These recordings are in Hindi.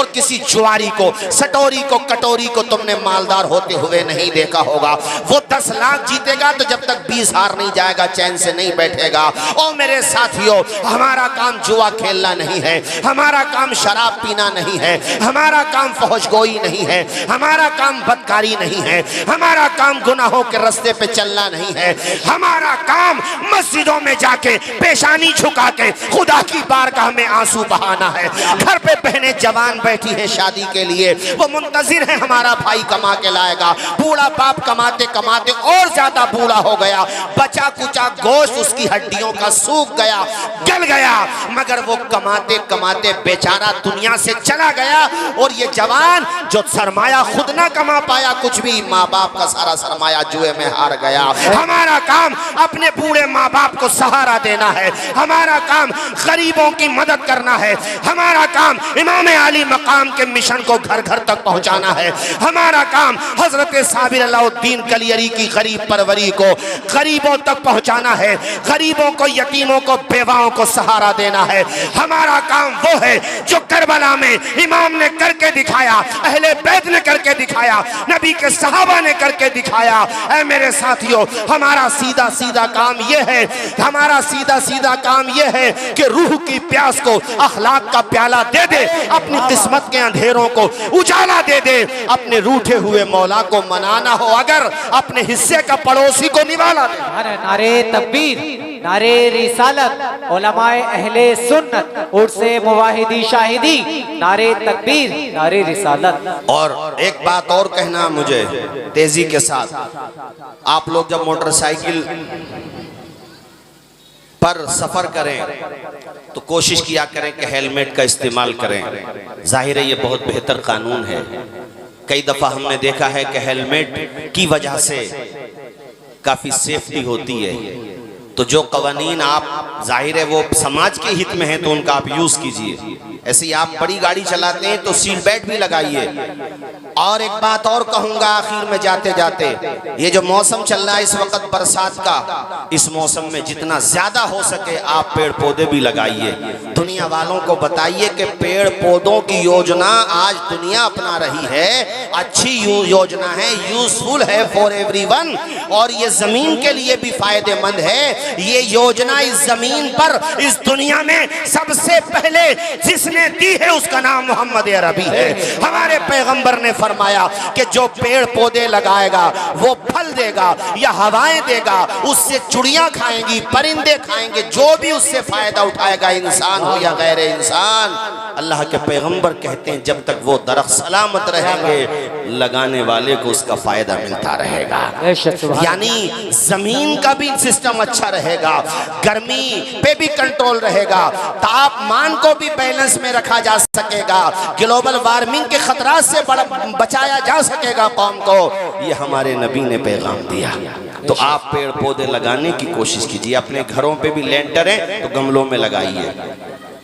और किसी जुआरी को, सटोरी को, कटोरी को तुमने मालदार होते हुए नहीं देखा होगा। वो 10 लाख जीतेगा तो जब तक 20 हार नहीं जाएगा चैन से नहीं बैठेगा। ओ मेरे साथियों, हमारा काम जुआ खेलना नहीं है, हमारा काम शराब पीना नहीं है, हमारा काम फहशगोई नहीं है, हमारा काम बदकारी नहीं है, हमारा काम गुनाहों के रास्ते पे चलना नहीं है। हमारा काम मस्जिदों में जाके पेशानी झुका के खुदा की बारगाह में आंसू बहाना है। घर पे बहनें जवान बैठी हैं शादी के लिए, वो मुंतजिर है हमारा भाई कमा के लाएगा। बूढ़ा बाप कमाते कमाते और ज्यादा बूढ़ा हो गया, बचा कुचा गोश्त उसकी हड्डियों का सूख गया, गल गया, मगर वो कमाते कमाते बेचारा दुनिया से चला गया। और ये जवान जो सरमाया खुद ना कमा पाया कुछ भी, माँ बाप का सारा सरमाया जुए में हार गया। हमारा काम अपने बूढ़े माँ बाप को सहारा देना है, हमारा काम गरीबों की मदद करना है, हमारा काम इमाम अली मकाम के मिशन को घर घर तक पहुंचाना है, हमारा काम हजरत साबिर अलाउद्दीन कलियरी की गरीब परवरी को गरीबों तक पहुंचाना है, गरीबों को, यतीमों को, बेवाओं को सहारा देना है। हमारा काम वो है जो करबला में इमाम ने करके दिखाया, अहले बैत ने करके दिखाया, नबी के सहाबा ने करके दिखाया। ऐ मेरे साथियों, हमारा सीधा सीधा काम ये है, हमारा सीधा सीधा काम ये है कि रूह की प्यास को अखलाक का प्याला दे दे, अपनी किस्मत के अंधेरों को उजाला दे दे। अपने रूठे हुए मौला को मनाना हो अगर, अपने हिस्से का पड़ोसी को निवाला दे। नारे तकबीर, नारे रिसालत, उलमाए अहले सुन्नत, उर्से मुवाहिदी शाहिदी, नारे तकबीर, नारे रिसालत। और एक बात और कहना मुझे तेजी के साथ, आप लोग जब मोटरसाइकिल पर सफर करें तो कोशिश किया करें कि हेलमेट का इस्तेमाल करें। जाहिर है ये बहुत बेहतर कानून है। कई दफा हमने देखा है कि हेलमेट की वजह से काफी सेफ्टी होती है। तो जो कवानीन आप, जाहिर है वो समाज के हित में है तो उनका आप यूज कीजिए। ऐसे ही आप बड़ी गाड़ी चलाते हैं तो सीट बेल्ट भी लगाइए। और एक बात और कहूंगा आखिर में जाते जाते, ये जो मौसम चल रहा है इस वक्त बरसात का, इस मौसम में जितना ज्यादा हो सके आप पेड़ पौधे भी लगाइए। दुनिया वालों को बताइए कि पेड़ पौधों की योजना आज दुनिया अपना रही है, अच्छी योजना है, यूजफुल है फॉर एवरीवन, और ये जमीन के लिए भी फायदेमंद है। ये योजना इस जमीन पर, इस दुनिया में सबसे पहले जिसने दी है उसका नाम मोहम्मद अरबी है। हमारे पैगंबर ने फरमाया कि जो पेड़ पौधे लगाएगा वो फल देगा या हवाएं देगा, उससे चिड़ियां खाएंगी, परिंदे खाएंगे, जो भी उससे फायदा उठाएगा, इंसान हो या गैर इंसान। अल्लाह के पैगंबर कहते हैं जब तक वो दरख्त सलामत रहेंगे लगाने वाले को उसका फायदा मिलता रहेगा। यानी जमीन का भी सिस्टम अच्छा रहेगा, गर्मी पे भी कंट्रोल रहेगा, तापमान को भी बैलेंस में रखा जा सकेगा, ग्लोबल वार्मिंग के खतरात से बचाया जा सकेगा कौम को। ये हमारे नबी ने पैगाम दिया। तो आप पेड़ पौधे लगाने की कोशिश कीजिए। अपने घरों पे भी लेंटर है तो गमलों में लगाइए।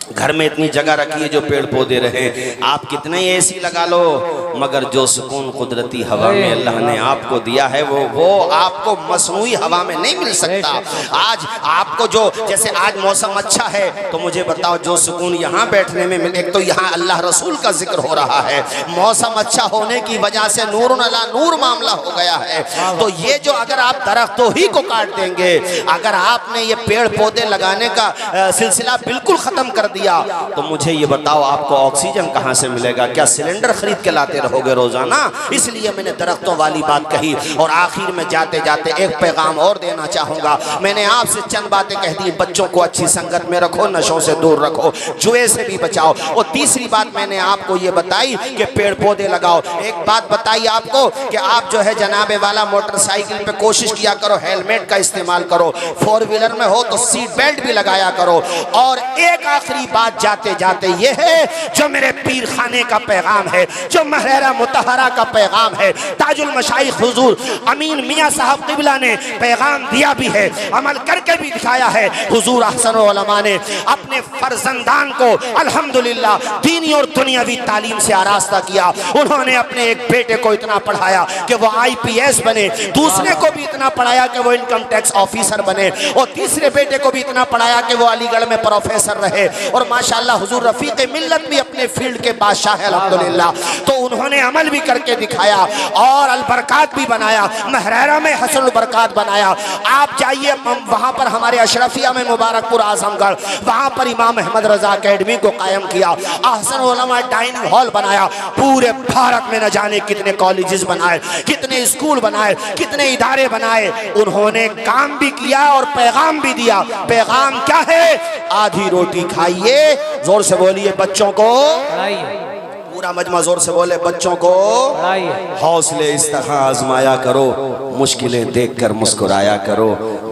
घर में इतनी जगह रखिए जो पेड़ पौधे रहे। आप कितने एसी लगा लो, मगर जो सुकून कुदरती हवा में अल्लाह ने आपको दिया है वो आपको मसनूई हवा में नहीं मिल सकता। आज आपको जो, जैसे आज मौसम अच्छा है तो मुझे बताओ जो सुकून यहाँ बैठने में मिले, एक तो यहाँ अल्लाह रसूल का जिक्र हो रहा है, मौसम अच्छा होने की वजह से नूर अला नूर मामला हो गया है। तो ये जो अगर आप दरख्तों ही को काट देंगे, अगर आपने ये पेड़ पौधे लगाने का सिलसिला बिल्कुल खत्म कर दिया तो मुझे ये बताओ आपको ऑक्सीजन कहां से मिलेगा? क्या सिलेंडर खरीद के लाते रहोगे रोजाना? इसलिए मैंने दरख्तों वाली बात कही। और आखिर में जाते जाते एक पैगाम और देना चाहूंगा। मैंने आपसे चंद बातें कह दी, बच्चों को अच्छी संगत में रखो, नशों से दूर रखो, जुए से भी बचाओ। और तीसरी बात मैंने आपको ये बताई कि पेड़ पौधे लगाओ। एक बात बताई आपको कि आप जो है जनाबे वाला मोटरसाइकिल पे कोशिश किया करो हेलमेट का इस्तेमाल करो, 4 व्हीलर में हो तो सीट बेल्ट भी लगाया करो। और एक आखिरी बात जाते जाते ये है जो मेरे पीर खाने का पैगाम है, जो महरेरा मुतहरा का पैगाम है, ताजुल मशाइख हुजूर अमीन मियां साहब किबला ने पैगाम दिया भी है, अमल करके भी दिखाया है। हुजूर अहसन उलमा ने अपने फर्जंदान को अल्हम्दुलिल्लाह दीनी और दुनियावी तालीम से आरास्ता किया। उन्होंने अपने एक बेटे को इतना पढ़ाया कि वो IPS बने, दूसरे को भी इतना पढ़ाया कि वो इनकम टैक्स ऑफिसर बने, और तीसरे बेटे को भी इतना पढ़ाया कि वो अलीगढ़ में प्रोफेसर रहे, और माशाअल्लाह हुजूर रफीक मिल्लत भी अपने फील्ड के बादशाह है अल्हम्दुलिल्लाह। तो उन्होंने अमल भी करके दिखाया और अलबरकात भी बनाया, महरैरा में हसन बरकात बनाया। आप जाइए वहां पर हमारे अशरफिया में मुबारकपुर आजमगढ़, वहां पर इमाम अहमद रजा अकेडमी को कायम किया, अहसन उलमा डाइनिंग हॉल बनाया। पूरे भारत में न जाने कितने कॉलेजेस बनाए, कितने स्कूल बनाए, कितने इदारे बनाए। उन्होंने काम भी किया और पैगाम भी दिया। पैगाम क्या है? आधी रोटी खाइए, जोर से बोलिए बच्चों को, पूरा मजमा जोर से बोले बच्चों को हौसले इस तरह आजमाया करो, मुश्किलें देखकर मुस्कुराया करो,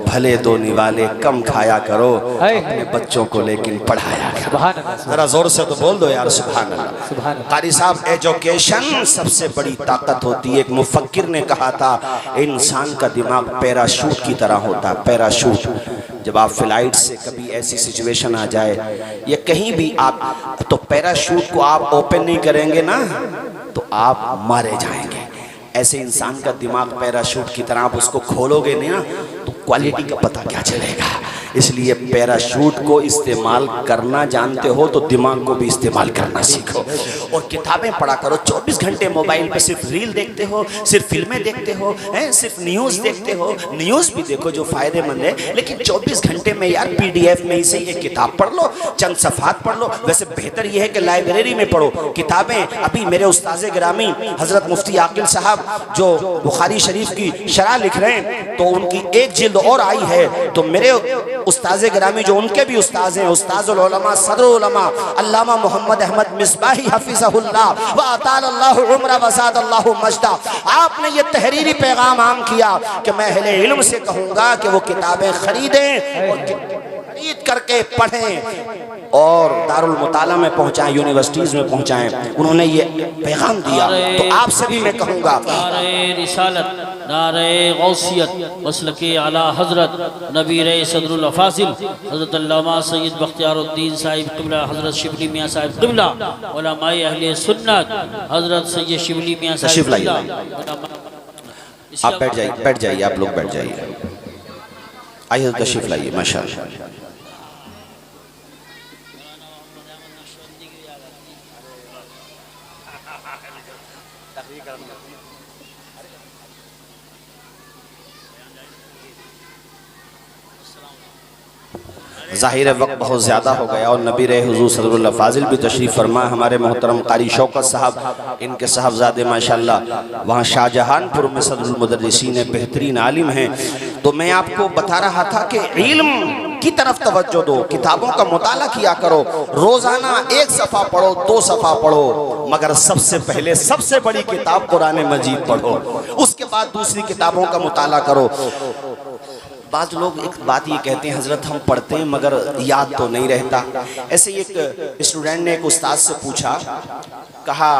भले दो निवाले कम खाया करो, अपने बच्चों को लेकिन पढ़ाया करो। जरा जोर से तो बोल दो यार सुभान अल्लाह। कारी साहब, एजुकेशन सबसे बड़ी ताकत होती है। एक मुफक्किर ने कहा था इंसान का दिमाग पैराशूट की तरह होता है। पैराशूट, जब आप फ्लाइट से कभी ऐसी सिचुएशन आ जाए या कहीं भी आप, तो पैराशूट को आप ओपन नहीं करेंगे ना तो आप मारे जाएंगे। ऐसे इंसान का दिमाग पैराशूट की तरह, आप उसको खोलोगे नहीं ना तो क्वालिटी का पता क्या चलेगा। इसलिए पैराशूट को इस्तेमाल करना जानते हो तो दिमाग को भी इस्तेमाल करना सीखो और किताबें पढ़ा करो। 24 घंटे मोबाइल पे सिर्फ रील देखते हो, सिर्फ फिल्में देखते हो, सिर्फ न्यूज़ देखते हो। न्यूज़ भी देखो जो फायदेमंद है, लेकिन 24 घंटे में यार PDF में ही से एक किताब पढ़ लो, चंद सफ़ात पढ़ लो। वैसे बेहतर यह है कि लाइब्रेरी में पढ़ो किताबें। अभी मेरे उस्ताज़े गिरामी हज़रत मुफ्ती आकिल साहब जो बुखारी शरीफ की शरह लिख रहे हैं, तो उनकी एक जिल्द और आई है। तो मेरे उस्ताज़े गिरामी जो उनके भी उस्ताज़ हैं, उस्ताज़ुल उलमा सदरुल उलमा अल्लामा मोहम्मद अहमद मिसबाही हफिज़हुल्लाह व अतालल्लाहु उम्र व ज़ादल्लाहु मजदा, आपने ये तहरीरी पैगाम आम किया कि मैं अहले इल्म से कहूँगा कि वो किताबें खरीदें और खरीद करके पढ़ें और दारुल मुताला में पहुँचाएं, यूनिवर्सिटीज़ में पहुँचाएं। उन्होंने ये पैगाम दिया। तो आपसे भी मैं कहूँगा नारे रिसालत, नारे गौसियत, मसलके आला हज़रत नबीर सदरुल अफाजिल हज़रत अल्लामा सैयद बख्तियारुद्दीन साहिब क़िबला, हज़रत शिबली मियाँ साहिब क़िबला, उलमाए अहले सुन्नत हज़रत सैयद शिबली मियाँ साहिब क़िबला। आप बैठ जाइए, आप लोग बैठ जाइए। आइए तशरीफ लाइए माशाअल्लाह। ज़ाहिर वक्त बहुत ज़्यादा हो गया और नबी रहे हुज़ूर सल्लल्लाहु अलैहि फाजिल भी तशरीफ़ फरमा। हमारे मोहतरम कारी शौकत साहब, इनके साहबजादे माशाअल्लाह वहाँ शाहजहानपुर में सदरुल मुदर्रिसीन बेहतरीन आलिम हैं। तो मैं आपको बता रहा था कि इल्म की तरफ तवज्जो दो, किताबों का मुताला किया करो। रोज़ाना 1 सफ़ा पढ़ो, 2 सफ़ा पढ़ो, मगर सबसे पहले सबसे बड़ी किताब कुरान मजीद पढ़ो, उसके बाद दूसरी किताबों का मुताला करो। बाज़ लोग एक बात ये कहते हैं, हज़रत हम पढ़ते हैं मगर याद तो नहीं रहता। ऐसे ही एक स्टूडेंट ने एक उस्ताद से पूछा, कहा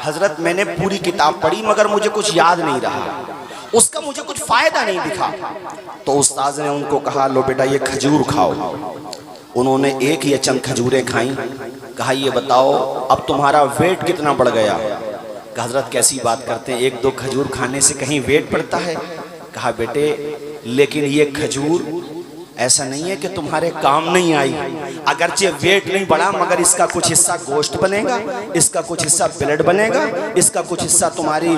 हज़रत मैंने पूरी किताब पढ़ी मगर मुझे कुछ याद नहीं रहा, उसका मुझे कुछ फ़ायदा नहीं दिखा। तो उस्ताद ने उनको कहा लो बेटा ये खजूर खाओ। उन्होंने एक या चंद खजूरें खाई। कहा ये बताओ अब तुम्हारा वेट कितना बढ़ गया। कहा हज़रत कैसी बात करते हैं, 1-2 खजूर खाने से कहीं वेट बढ़ता है। कहा बेटे लेकिन ये खजूर ऐसा नहीं है कि तुम्हारे काम नहीं आई। अगरचे वेट नहीं बढ़ा मगर इसका कुछ हिस्सा गोश्त बनेगा, इसका कुछ हिस्सा ब्लड बनेगा, इसका कुछ हिस्सा तुम्हारी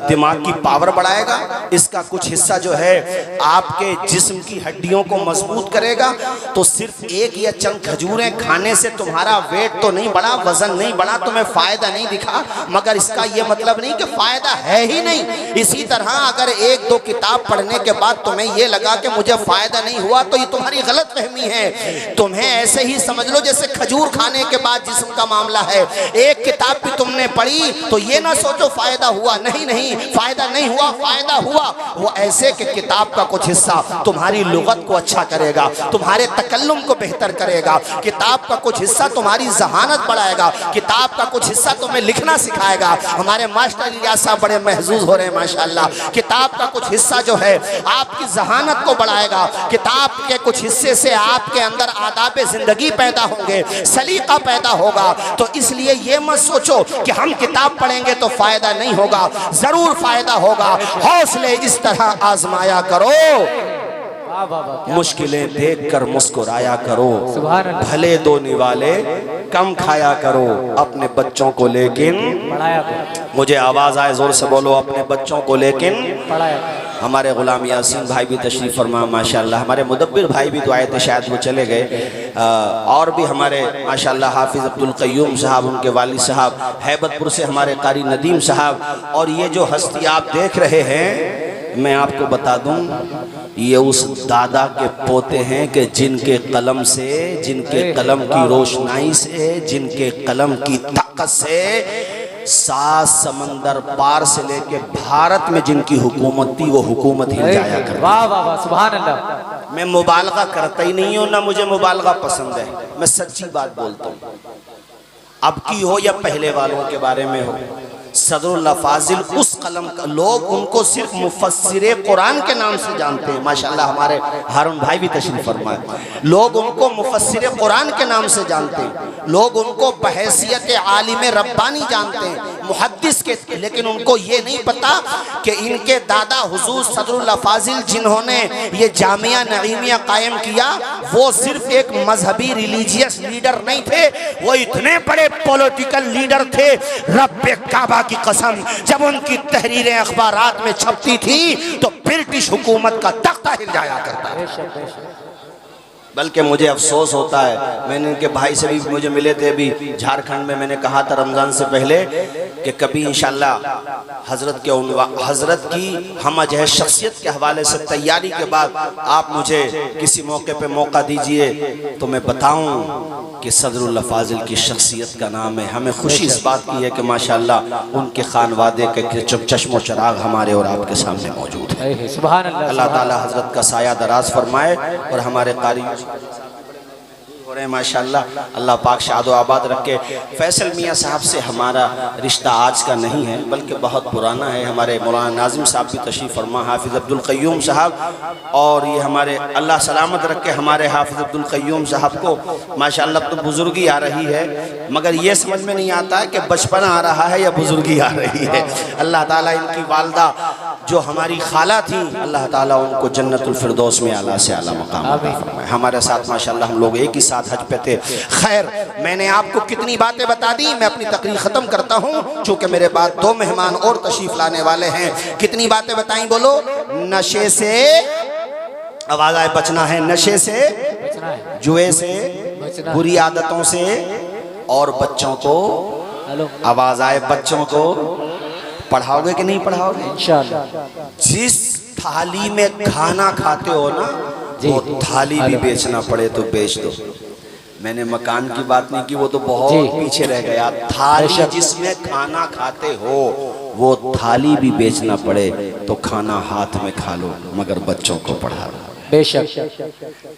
दिमाग की पावर बढ़ाएगा, इसका कुछ हिस्सा जो है आपके जिस्म की हड्डियों को मजबूत करेगा। तो सिर्फ 1 या चंद खजूरें खाने से तुम्हारा वेट तो नहीं बढ़ा, वजन नहीं बढ़ा, तुम्हें फायदा नहीं दिखा, मगर इसका ये मतलब नहीं कि फायदा है ही नहीं। इसी तरह अगर 1-2 किताब पढ़ने के बाद तुम्हें ये लगा कि मुझे फायदा नहीं हुआ तो तुम्हारी गलत फहमी है। तुम्हें ऐसे ही समझ लो जैसे खजूर खाने के बाद जिस्म का मामला है। एक किताब भी तुमने पढ़ी तो ये ना सोचो फायदा हुआ, नहीं नहीं फायदा नहीं हुआ, फायदा हुआ। वो ऐसे कि किताब का कुछ हिस्सा तुम्हारी लुगत को अच्छा करेगा, तुम्हारे तकल्लुम को बेहतर करेगा, किताब का कुछ हिस्सा तुम्हारी जहानत बढ़ाएगा, किताब का कुछ हिस्सा तुम्हें लिखना सिखाएगा। हमारे मास्टर इलियास साहब बड़े महजूज हो रहे हैं माशाअल्लाह। किताब का कुछ हिस्सा जो है आपकी जहानत को बढ़ाएगा, किताब के कुछ हिस्से से आपके अंदर आदाब जिंदगी पैदा होंगे, सलीका पैदा होगा। तो इसलिए ये मत सोचो कि हम किताब पढ़ेंगे तो फायदा नहीं होगा, जरूर फायदा होगा। हौसले इस तरह आजमाया करो वाह वाह वाह, क्या मुश्किलें देखकर मुस्कुराया करो, सुभान अल्लाह। भले दो निवाले कम खाया करो, अपने बच्चों को लेकिन पढ़ाया करो, मुझे आवाज आए जोर से बोलो, अपने बच्चों को लेकिन। पढ़ाया करो। हमारे गुलाम यासीन भाई भी तशरीफ फरमा माशाल्लाह, हमारे मुदब्बिर भाई भी तो आए थे, शायद वो चले गए। और भी हमारे माशाल्लाह हाफिज अब्दुल क़य्यूम साहब, उनके वालिद साहब, हैबतपुर से हमारे कारी नदीम साहब। और ये जो हस्ती आप देख रहे हैं, मैं आपको बता दूं, ये उस दादा के पोते हैं कि जिनके कलम से, जिनके कलम की रोशनाई से, जिनके कलम की ताकत से 7 समंदर पार से लेके भारत में जिनकी हुकूमत थी, वो हुकूमत हिल जाया कर। वाह वाह वाह, सुभान अल्लाह। मैं मुबालगा करता ही नहीं हूँ, ना मुझे मुबालगा पसंद है, मैं सच्ची बात बोलता हूँ। अब की हो या पहले वालों के बारे में हो, सदरुल फाजिल उस कलम का, लोग उनको सिर्फ मुफस्सिरे कुरान के नाम से जानते हैं। माशाल्लाह हमारे हारून भाई भी तशरीफ फरमाए, लोग उनको मुफस्सिरे कुरान के नाम से जानते हैं, लोग उनको बहैसियत आलिम रब्बानी जानते हैं, मुहद्दिस के, लेकिन उनको ये नहीं पता कि इनके दादा हुजूर सदरुल फाजिल जिन्होंने ये जामिया नईमिया कायम किया, वो सिर्फ एक मजहबी रिलीजियस लीडर नहीं थे, वो इतने बड़े पॉलिटिकल लीडर थे। रब्बे काबा की कसम, जब उनकी तहरीरें अखबारात में छपती थी तो ब्रिटिश हुकूमत का तख्ता हिल जाया करता है। बल्कि मुझे अफसोस होता है, मैंने इनके भाई से भी मुझे मिले थे अभी झारखंड में, मैंने कहा था रमज़ान से पहले कि कभी इंशाल्लाह हज़रत की हम जो है शख्सियत के हवाले से तैयारी के बाद आप मुझे किसी मौके पे मौका दीजिए तो मैं बताऊं कि सदरुल फाजिल की शख्सियत का नाम है। हमें खुशी इस बात की है कि माशाल्लाह उनके खानवादे के चश्मो चराग हमारे और आपके सामने मौजूद है। सुभान अल्लाह। अल्लाह ताला हज़रत का साया दराज फरमाए और हमारे कारी हो रहे हैं माशाल्लाह, अल्लाह पाक शादो आबाद रखे। फैसल मियाँ साहब से हमारा रिश्ता आज का नहीं है बल्कि बहुत पुराना है। हमारे मौलाना नाजिम साहब भी तशरीफ़ फरमा, हाफिज़ अब्दुल क़य्यूम साहब, और ये हमारे अल्लाह सलामत रखे हमारे हाफिज़ अब्दुल क़य्यूम साहब को माशाल्लाह तो बुजुर्गी आ रही है, मगर ये समझ में नहीं आता है कि बचपना आ रहा है या बुजुर्गी आ रही है। अल्लाह ताला इनकी वालदा जो हमारी खाला थी, अल्लाह ताला उनको जन्नतुल फिरदौस में आला से आला मकाम अता फरमाए। हमारे साथ माशाल्लाह हम लोग एक ही साथ हज पे थे। खैर, मैंने आपको कितनी बातें बता दी, मैं अपनी तकरीर खत्म करता हूँ चूंकि मेरे बाद 2 मेहमान और तशरीफ लाने वाले हैं। कितनी बातें बताई बोलो? नशे से, आवाज आए, बचना है, नशे से, जुए से, बुरी आदतों से, और बच्चों को, आवाज आए, बच्चों को पढ़ाओगे कि नहीं पढ़ाओगे? इंशाअल्लाह। जिस थाली में खाना खाते हो ना, वो थाली भी बेचना पड़े तो बेच दो। मैंने मकान की बात नहीं की, वो तो बहुत पीछे रह गया। थाली जिसमें खाना खाते हो वो थाली भी बेचना पड़े तो खाना हाथ में खा लो, मगर बच्चों को पढ़ा लो। बेशक।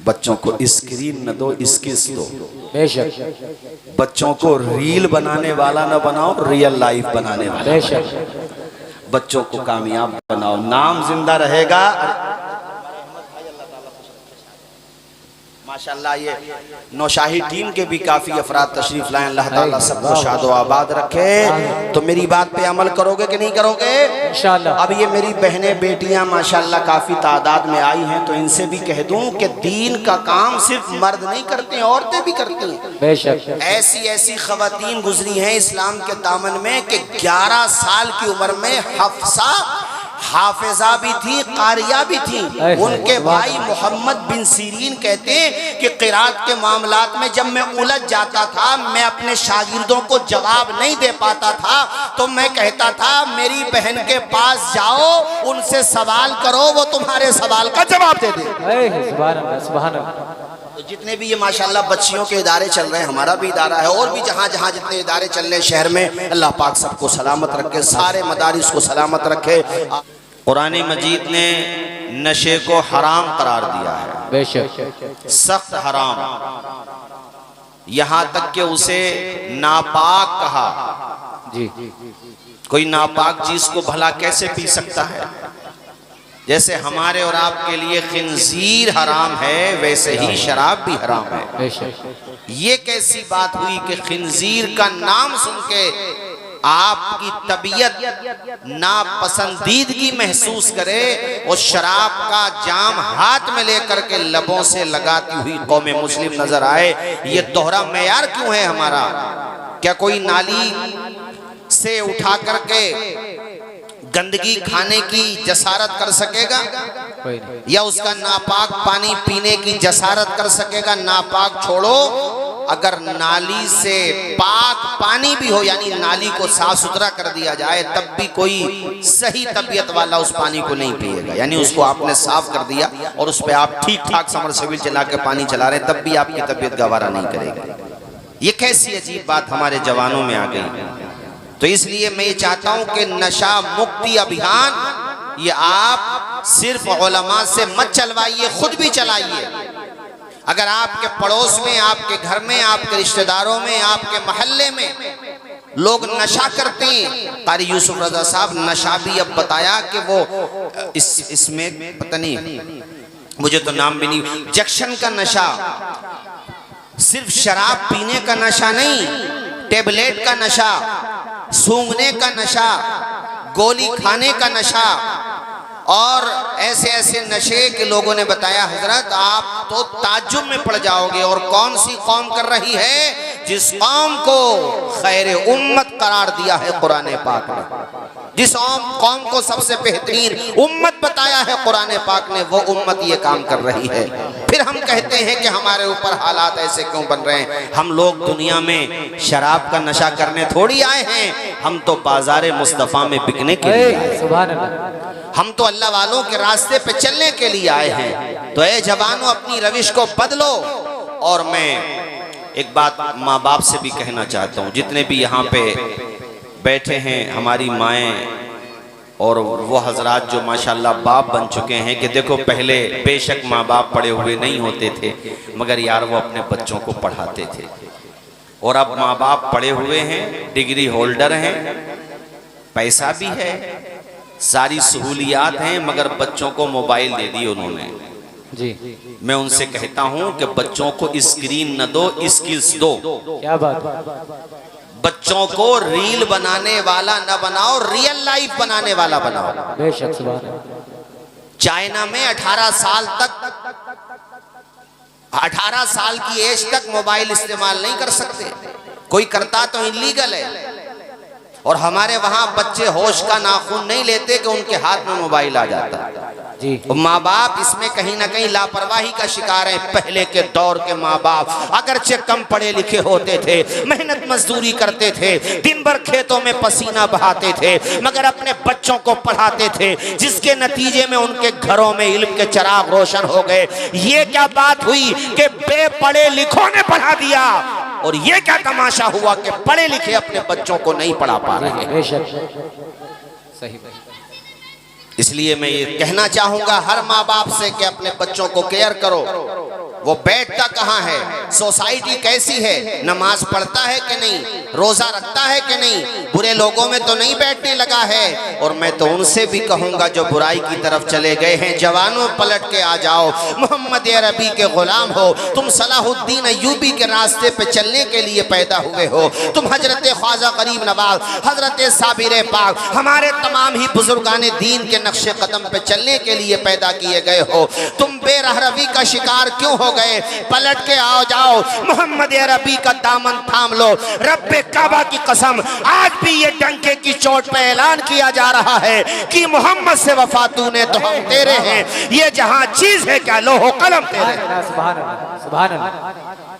बच्चों को स्क्रीन न दो, स्किल्स दो। बेशक। बच्चों को रील बनाने वाला न बनाओ, रियल लाइफ बनाने वाला। बेशक। बच्चों को कामयाब बनाओ, नाम जिंदा रहेगा। माशाल्लाह ये नौशाही टीम के भी काफी अफराद तशरीफ लाए, अल्लाह ताला सबको शादो आबाद रखे। तो मेरी बात पे अमल करोगे कि नहीं करोगे? इंशाअल्लाह। अब ये मेरी बहनें बेटियां माशाल्लाह काफी तादाद में आई हैं, तो इनसे भी कह दूं कि दीन का काम सिर्फ मर्द नहीं करते, औरतें भी करती हैं। बेशक। ऐसी ऐसी खवातीन गुजरी हैं इस्लाम के दामन में कि 11 साल की उम्र में हफ्सा हाफिजा भी थी, कारिया भी थी। उनके भाई मोहम्मद बिन सीरीन कहते हैं कि क़िरात के मामलात में जब मैं उलझ जाता था, मैं अपने शागिर्दों को जवाब नहीं दे पाता था, तो मैं कहता था मेरी बहन के पास जाओ, उनसे सवाल करो, वो तुम्हारे सवाल का जवाब दे दे। सुभान अल्लाह, सुभान अल्लाह। तो जितने भी ये माशाल्लाह बच्चियों के इदारे चल रहे हैं, हमारा भी इदारा है, और भी जहाँ जहाँ जितने इदारे चल रहे हैं शहर में, अल्लाह पाक सबको सलामत रखे, सारे मदारिस को सलामत रखे। कुरान मजीद ने नशे को हराम करार दिया है, बेशक सख्त हराम, यहाँ तक कि उसे नापाक कहा। जी। कोई नापाक चीज को भला कैसे पी सकता है? जैसे हमारे और आपके लिए खिंजीर हराम है, वैसे ही शराब भी हराम है। ये कैसी बात हुई कि खिंजीर का नाम सुन के आपकी तबीयत नापसंदीदगी महसूस करे और शराब का जाम हाथ में लेकर के लबों से लगाती हुई कौम मुस्लिम नजर आए, ये दोहरा मेयार क्यों है हमारा? क्या कोई नाली से उठा करके गंदगी खाने की जसारत कर सकेगा? कोई नहीं। या उसका नापाक पानी पीने की जसारत कर सकेगा? नापाक छोड़ो, अगर नाली से पाक पानी भी हो, यानी नाली को साफ सुथरा कर दिया जाए, तब भी कोई सही तबीयत वाला उस पानी को नहीं पिएगा। यानी उसको आपने साफ कर दिया और उस पर आप ठीक ठाक समरसेबिल चला के पानी चला रहे, तब भी आपकी तबीयत गवारा नहीं करेगी। ये कैसी अजीब बात हमारे जवानों में आ गई। तो इसलिए मैं ये चाहता हूं कि नशा मुक्ति अभियान ये आप सिर्फ उलमा से मत चलवाइए, खुद भी चलाइए। अगर आपके पड़ोस में, आपके घर में, आपके रिश्तेदारों में, आपके मोहल्ले में लोग नशा करते हैं, कारी यूसुफ रजा साहब नशा भी अब बताया कि वो इसमें पता नहीं, मुझे तो नाम भी नहीं, जक्शन का नशा, सिर्फ शराब पीने का नशा नहीं, टेबलेट का नशा, सूंघने का नशा, गोली खाने का नशा और ऐसे ऐसे नशे के लोगों ने बताया। हजरत आप तो ताज्जुब में पड़ जाओगे। और कौन सी कौम कर रही है? जिस कौम को खैर उम्मत करार दिया है कुरान पाक ने, जिस कौम को सबसे बेहतरीन उम्मत बताया है कुरान पाक ने, वो उम्मत ये काम कर रही है। फिर हम कहते हैं कि हमारे ऊपर हालात ऐसे क्यों बन रहे हैं? हम लोग दुनिया में शराब का नशा करने थोड़ी आए हैं, हम तो बाजार मुस्तफ़ा में बिकने के लिए आए हैं। सुभान अल्लाह। हम तो अल्लाह वालों के रास्ते पे चलने के लिए आए हैं। तो ए जवानों, अपनी रविश को बदलो। और मैं एक बात माँ बाप से भी कहना चाहता हूँ, जितने भी यहाँ पे बैठे हैं हमारी माएँ और वो हजरात जो माशाल्लाह बाप बन चुके हैं, कि देखो पहले बेशक माँ बाप पढ़े हुए नहीं होते थे, मगर यार वो अपने बच्चों को पढ़ाते थे। और अब माँ बाप पढ़े हुए हैं, डिग्री होल्डर हैं, पैसा भी है, सारी सहूलियात हैं, मगर बच्चों को मोबाइल दे दी उन्होंने जी। मैं उनसे कहता हूं कि बच्चों को स्क्रीन न दो, स्किल्स दो। क्या बात है? बच्चों को रील बनाने वाला न बनाओ, रियल लाइफ बनाने वाला बनाओ। बेशक। सुभान अल्लाह। चाइना में 18 साल तक, 18 साल की एज तक मोबाइल इस्तेमाल नहीं कर सकते। कोई करता तो इलीगल है। और हमारे वहां बच्चे होश का नाखून नहीं लेते कि उनके हाथ में मोबाइल आ जाता है जी। माँ बाप इसमें कहीं ना कहीं लापरवाही का शिकार है। पहले के दौर के माँ बाप अगरचे कम पढ़े लिखे होते थे, मेहनत मजदूरी करते थे, दिन भर खेतों में पसीना बहाते थे, मगर अपने बच्चों को पढ़ाते थे, जिसके नतीजे में उनके घरों में इल्म के चिराग रोशन हो गए। ये क्या बात हुई कि बेपढ़े लिखों ने पढ़ा दिया, और ये क्या तमाशा हुआ कि पढ़े लिखे अपने बच्चों को नहीं पढ़ा पा रहे। बेशक। सही। इसलिए मैं ये कहना चाहूंगा हर माँ बाप से कि अपने बच्चों को केयर करो। वो बैठता कहाँ है, सोसाइटी कैसी है, नमाज पढ़ता है कि नहीं, रोजा रखता है कि नहीं, बुरे लोगों में तो नहीं बैठने लगा है। और मैं तो उनसे भी कहूंगा जो बुराई की तरफ चले गए हैं, जवानों पलट के आ जाओ। मोहम्मद अरबी के गुलाम हो तुम, सलाहुद्दीन अय्यूबी के रास्ते पे चलने के लिए पैदा हुए हो तुम, हजरत ख्वाजा गरीब नवाज, हजरत साबिर पाक, हमारे तमाम ही बुजुर्गान दीन के नक्शे कदम पे चलने के लिए पैदा किए गए हो। तुम बेरहरवी का शिकार क्यों हो गए? पलट के आओ जाओ, मोहम्मद अरबी का दामन थाम लो। रब्बे काबा की कसम, आज भी ये डंके की चोट पे ऐलान किया जा रहा है कि मोहम्मद से वफा तूने तो हम तेरे हैं। ये जहां चीज है क्या, लोहो कलम तेरे। सुभान अल्लाह। सुभान अल्लाह।